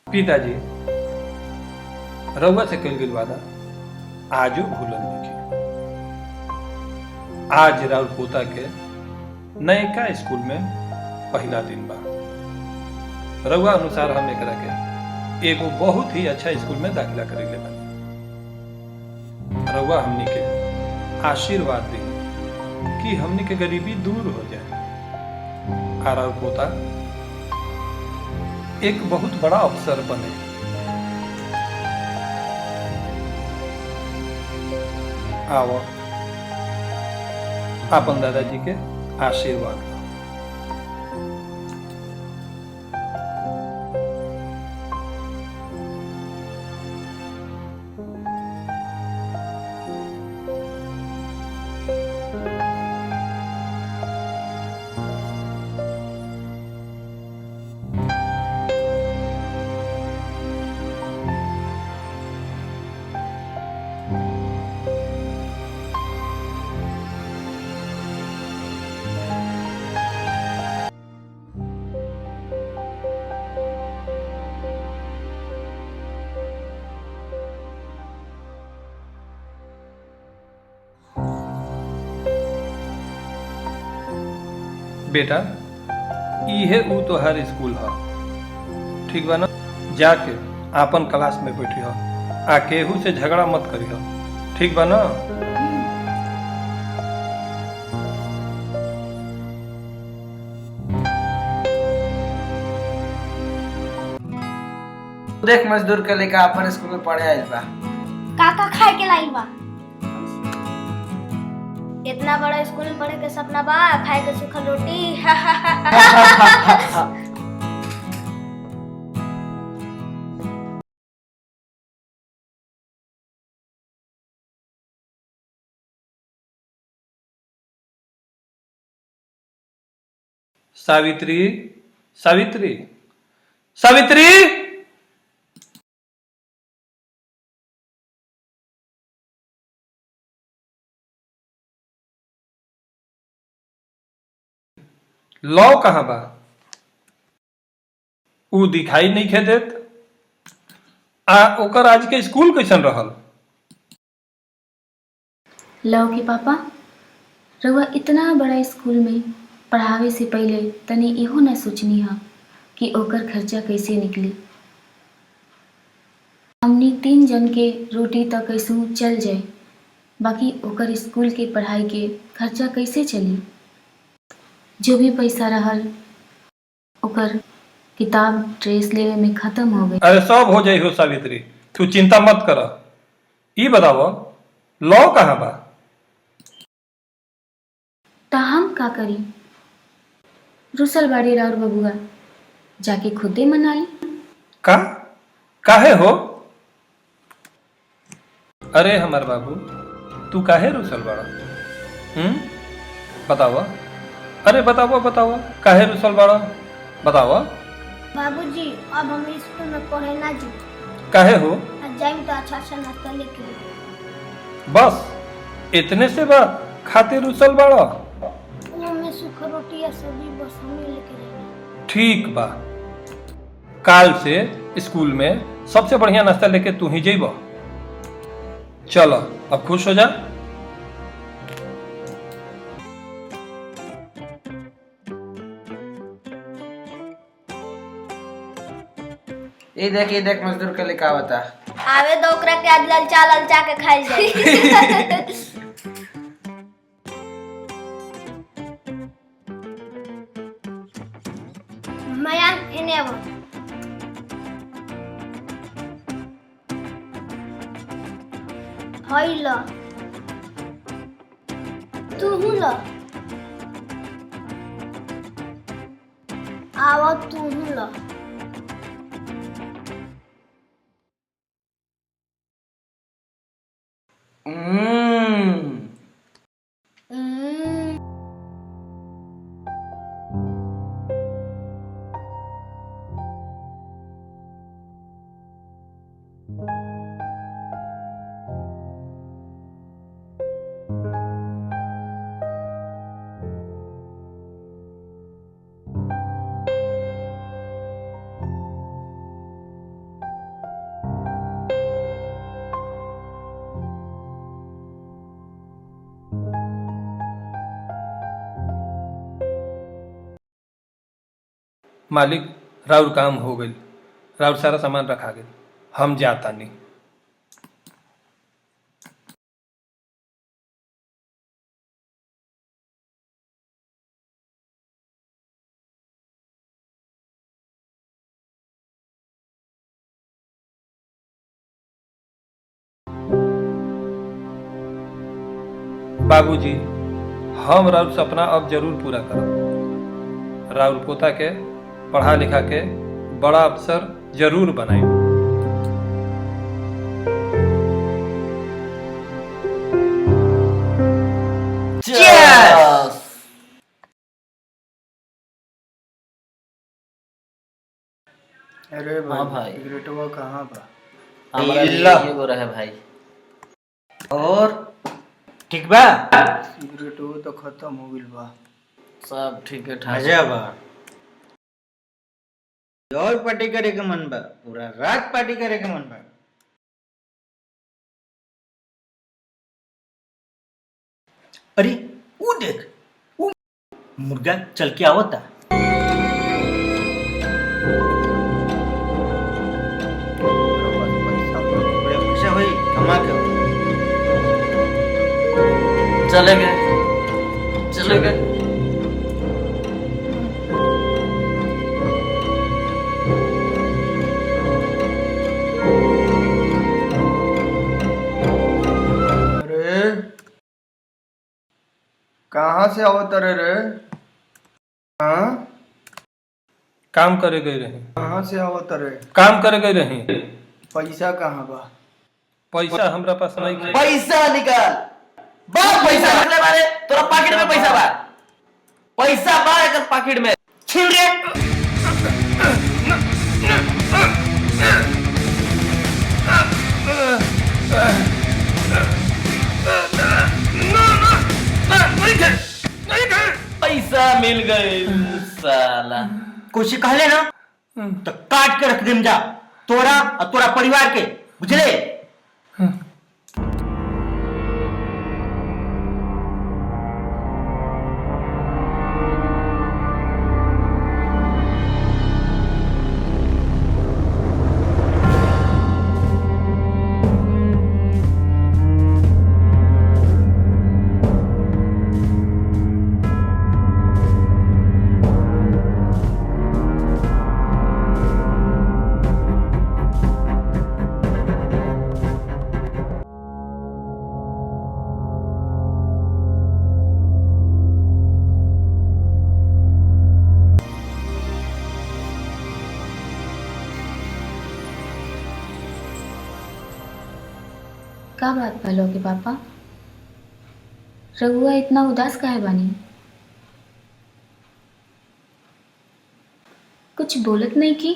पिताजी, रउआ से कल गई वादा आजो भूलल नइखे। आज राउर पोता के नयका स्कूल में पहला दिन बा। रउआ अनुसार हम एकरा के एगो बहुत ही अच्छा स्कूल में दाखिला करेले बानी। रउआ हमनी के आशीर्वाद दी कि हमनी के गरीबी दूर हो जाए और राउर पोता एक बहुत बड़ा अफसर बने। आओ अपन दादाजी के आशीर्वाद लो। बेटा, इहे ऊ तोहार स्कूल ह, ठीक बा ना? जाके आपन क्लास में बैठी हो आ केहू से झगड़ा मत करी हो, ठीक बा ना? देख मजदूर के लेकर अपन स्कूल में पढ़े आइल बा। काका खाए के लाइल बा। इतना बड़ा स्कूल में पढ़े के सपना बा, खाए के सूखल रोटी। सावित्री, सावित्री, सावित्री! लौ कहाँ बा? ऊ दिखाई नहीं खे देत। आ ओकर आज के स्कूल कैसन रहल? लव के पापा, रउआ इतना बड़ा स्कूल में पढ़ावे से पहले तनी इहो ना सोचनी हा कि ओकर खर्चा कैसे निकली। हमनी 3 जन के रोटी तक कैसू चल जाए, बाकी ओकर स्कूल के पढ़ाई के खर्चा कैसे चली? जो भी पैसा रहल ओकर किताब ड्रेस लेवे में खत्म हो गई। अरे सब हो जाई हो सावित्री, तू चिंता मत कर। ई बताओ, लौ कहाँ बा? ता हम का करी? रुसल बाड़ी राउर बबुआ, जाके खुदे मनाई। का? काहे हो? अरे हमार बाबू, तू काहे रुसल बाड़ा? बतावा। अरे बतावा बतावा, काहे रुसल बाड़ा? बतावा। बाबूजी, अब हम स्कूल में पढ़े ना जी। काहे हो? आज जाइम तो अच्छा अच्छा नाश्ता लेके आइम। बस इतने से बा खातिर रुसल बाड़ा? वो में सूखा रोटी या सब्जी बस हमें लेके जाइम। ठीक बा, काल से स्कूल में सबसे बढ़िया नाश्ता लेके तू ही जइबा। चलो अब खुश हो जा। ये देख मजदूर के लेकर आवता। आवे दो ओकरा के आज ललचा के खाइल जाई। माया एने आवो। हई ल तू हूँ ल आवा तू हूँ ल। मालिक राउर काम हो गई, राउर सारा सामान रखा गई, हम जाता नहीं। बाबूजी, हम राउर सपना अब जरूर पूरा करब। राउर पोता के पढ़ा लिखा के बड़ा अफसर जरूर बनाई। Cheers! अरे भाई, हाँ भाई। सिगरेटवा कहाँ बा? हमारा भी इल्ला। ये बोल रहा है भाई। और ठीक बा? सिगरेटवा तो खत्म हो गइल बा। सब ठीक है ठाक। मजा बा। और पार्टी करे के मन बा, पूरा रात पार्टी करे के मन बा। अरे वो देख, वो मुर्गा चल के आवता। पैसा होई कमा के। चले गए, चले गए। अरे कहाँ से आवत रे? हाँ, काम करे गए रही, कहाँ से आवत रे? काम करे गए रही। पैसा कहाँ बा? पैसा हमरा पास नहीं है। पैसा निकाल। बहुत पैसा रखले बारे, तोरा पॉकेट में पैसा बा। पैसा बा एकर पॉकेट में। छीन रे। पैसा मिल गए साला। कुछ कहले ना तो काट के रख देम जा, तोरा और तोरा परिवार के, बुझले? का बात भलो के पापा, रघुआ इतना उदास काहे बानी? कुछ बोलत नहीं की?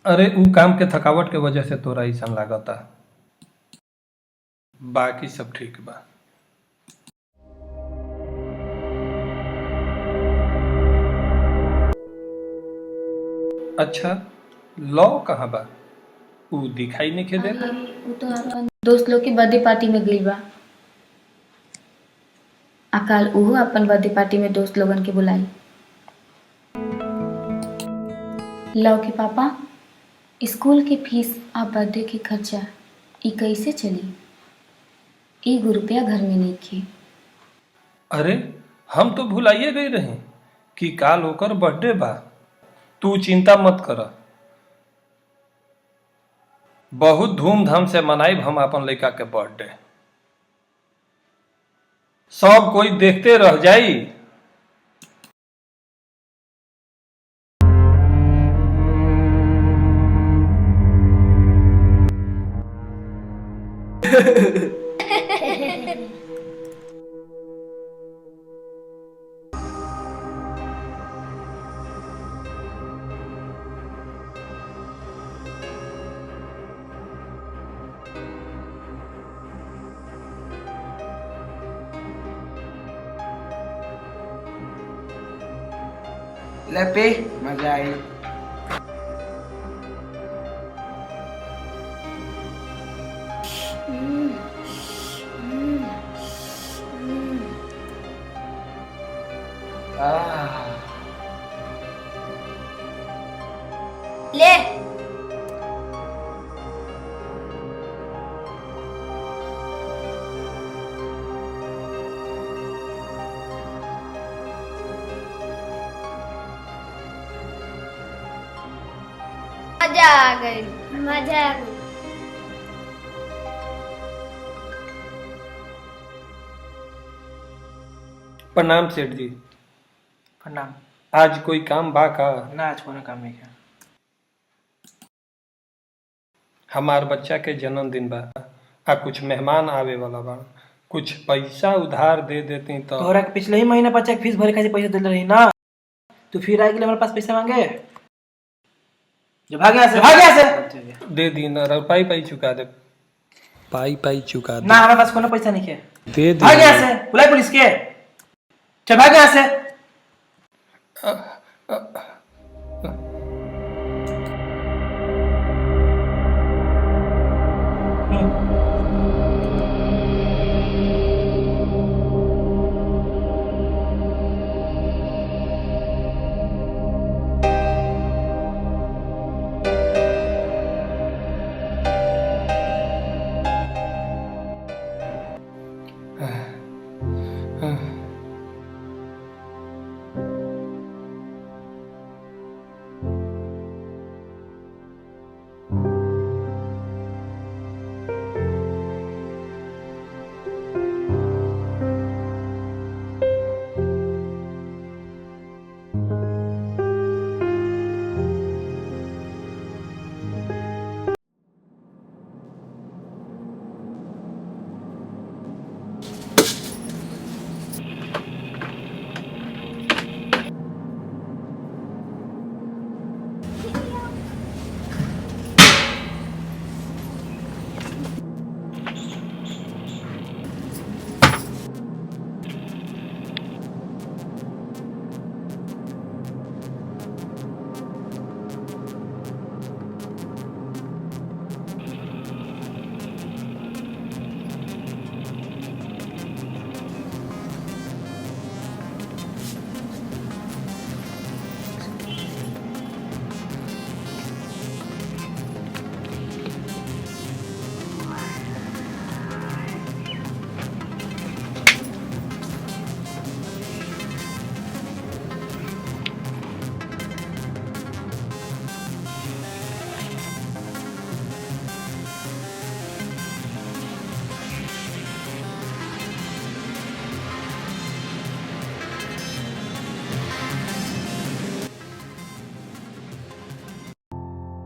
अरे ऊ काम के थकावट के वजह से तोरा ऐसा लागता, बाकी सब ठीक बा। अच्छा, लौ कहाँ बा? ऊ दिखाई नहीं के देता। वो तो अपन दोस्त लोग के बर्थडे पार्टी में गई बा। अकाल उहो अपन बर्थडे पार्टी में दोस्त लोगन के बुलाई। लव के पापा, स्कूल के फीस आ बर्थडे के खर्चा ई कैसे चली? 1 रुपया घर में नहीं खे। अरे हम तो भुलाइए गई रहे कि काल ओकर बर्थडे बा। तू चिंता मत कर, बहुत धूमधाम से मनाइब हम अपन लड़का के बर्थडे। सब कोई देखते रह जाई। ले पे, मजा आई। ले मजा आ गई। मजा आ गई। प्रणाम सेठ जी। प्रणाम। आज कोई काम बा का? ना आज कोनो काम नहीं है। हमार बच्चा के जन्मदिन बा आ कुछ मेहमान आवे वाला बा, कुछ पैसा उधार दे देती तो। तोहरा के पिछले ही महीने बच्चा के फीस भरे खातिर पैसा दिल रही ना, तू फिर आ गेले हमारे पास पैसा मांगे। जो भाग यहाँ से, भाग यहाँ से। दे दी ना, पाई पाई चुका दे, पाई पाई चुका दे। ना हमारे पास कोनो पैसा नहीं है। दे दे। भाग यहाँ से, बुलाई पुलिस के। चल भाग यहाँ से।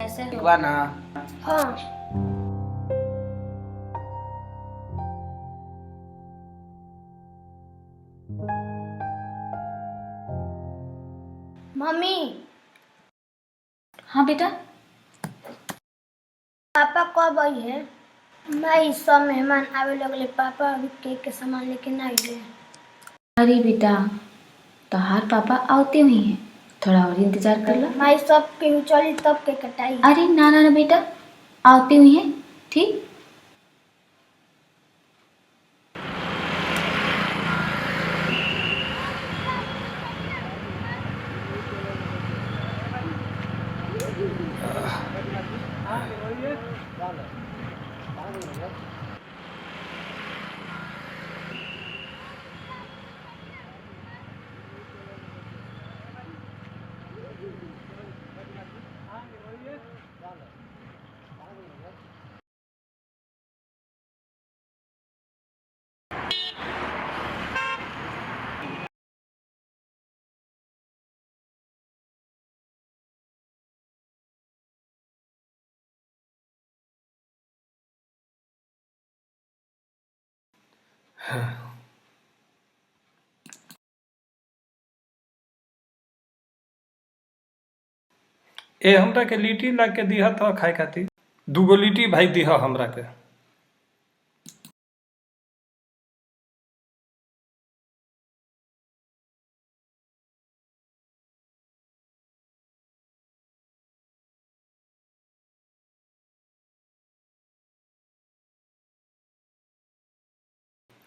ऐसे ठीक बा ना? हाँ मम्मी हाँ बेटा। पापा कब आई है? मैं सब मेहमान आवे लगले, पापा अभी केक के सामान लेके ना आइले। अरे बेटा, तोहार पापा आते हुए हैं, थोड़ा और इंतजार कर लो। मैं सब केहू चली तब केक कटाई। अरे ना ना ना बेटा, आते हुए हैं, ठीक। ए हमरा के लिट्टी ला के दिहा था खाए खातिर, दूगो लिट्टी भाई दिहा हमरा के।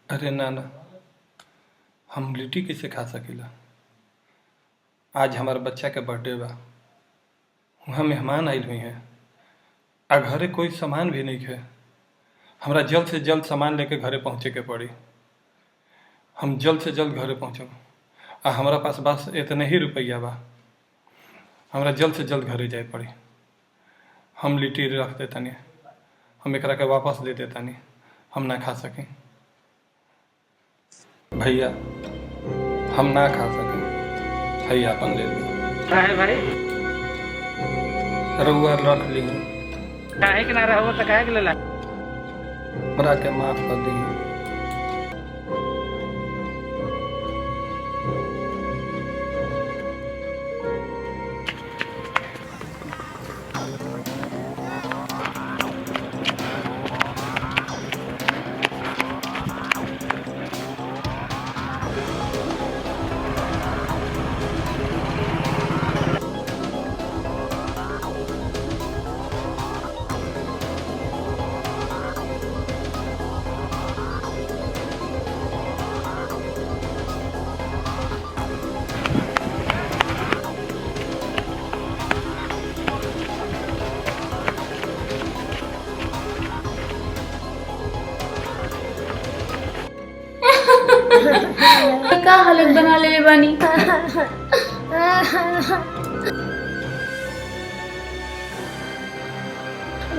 अरे ना ना, हम लिट्टी कैसे खा सकेला? आज हमारे बच्चा के बर्थडे बा, वहाँ मेहमान आयल हुई हैं आ घरे कोई सामान भी नहीं है। हमरा जल्द से जल्द सामान लेके घरे पहुँचे के पड़ी। हम जल्द से जल्द घरे पहुँचब आ हमरा पास बस इतने ही रुपया बा। हमरा जल्द से जल्द घरे जाए पड़ी। हम लिट्टी रख देतानी, हम एकरा के वापस दे देतानी, हम ना खा सकें भैया, हम ना खा सकें। भैया अपन ले ली। काहे भाई? रउआ रख ली, काहे के ना रहो तो काहे के लेला? हमरा के माफ कर दी। का हालत बना ले बानी।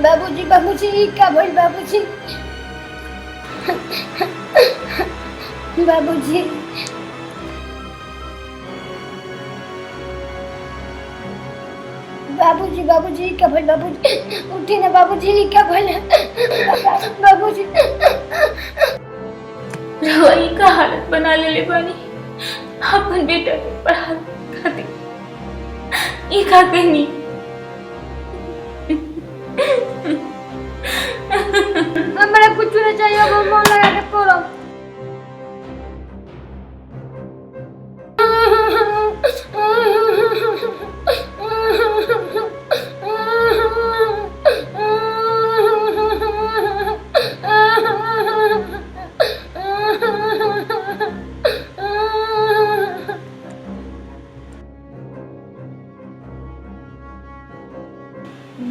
बाबूजी बाबूजी का बोल बाबूजी। बाबूजी बाबूजी बाबूजी का बोल बाबूजी। उठी ना बाबूजी का बोल बाबूजी। रवई का हालत बना ले बानी। अपन बेटा के पढ़ा खातिर ई का कहनी। हमरा कुछ नहीं चाहिए, हम मन लगा के पढ़ो।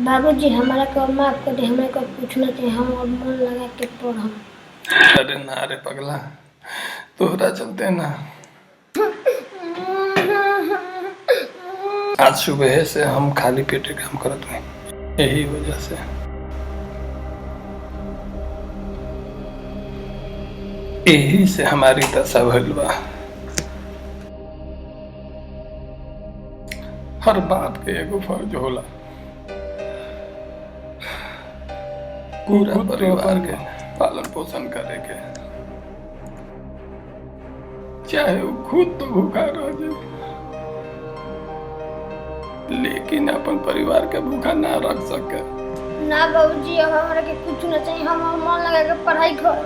बाबूजी हमारा को माफ कर दे, हमारे को पूछना चाहिए, हम अब मन लगा के पढ़ो। अरे ना रे पगला, तोहरा चलते ना आज सुबह से हम खाली पेटे काम करत हुए, यही वजह से। यही से हमारी दशा भइल बा। हर बात के एगो फर्ज होला, पूरा परिवार के पालन पोषण करे के, चाहे वो खुद तो भूखा रह जाए लेकिन अपन परिवार के भूखा ना रख सके। ना बाबूजी अब हमारा के कुछ ना चाहिए, हम अब मन लगा के पढ़ाई कर।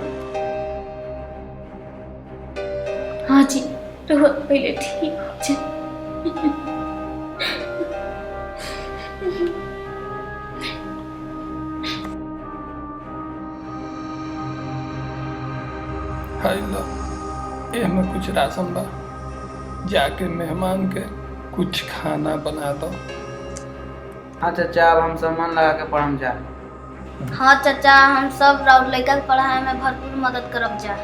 हाँ जी, तो पहले ठीक हो जाए। हाय लो, एमे कुछ राशन बा, जाके मेहमान के कुछ खाना बना दो। हाँ चाचा, अब हम सब मन लगा के पढ़म जा। हाँ चाचा, हम सब राउर लड़का के पढ़ाई में भरपूर मदद करब जा।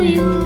you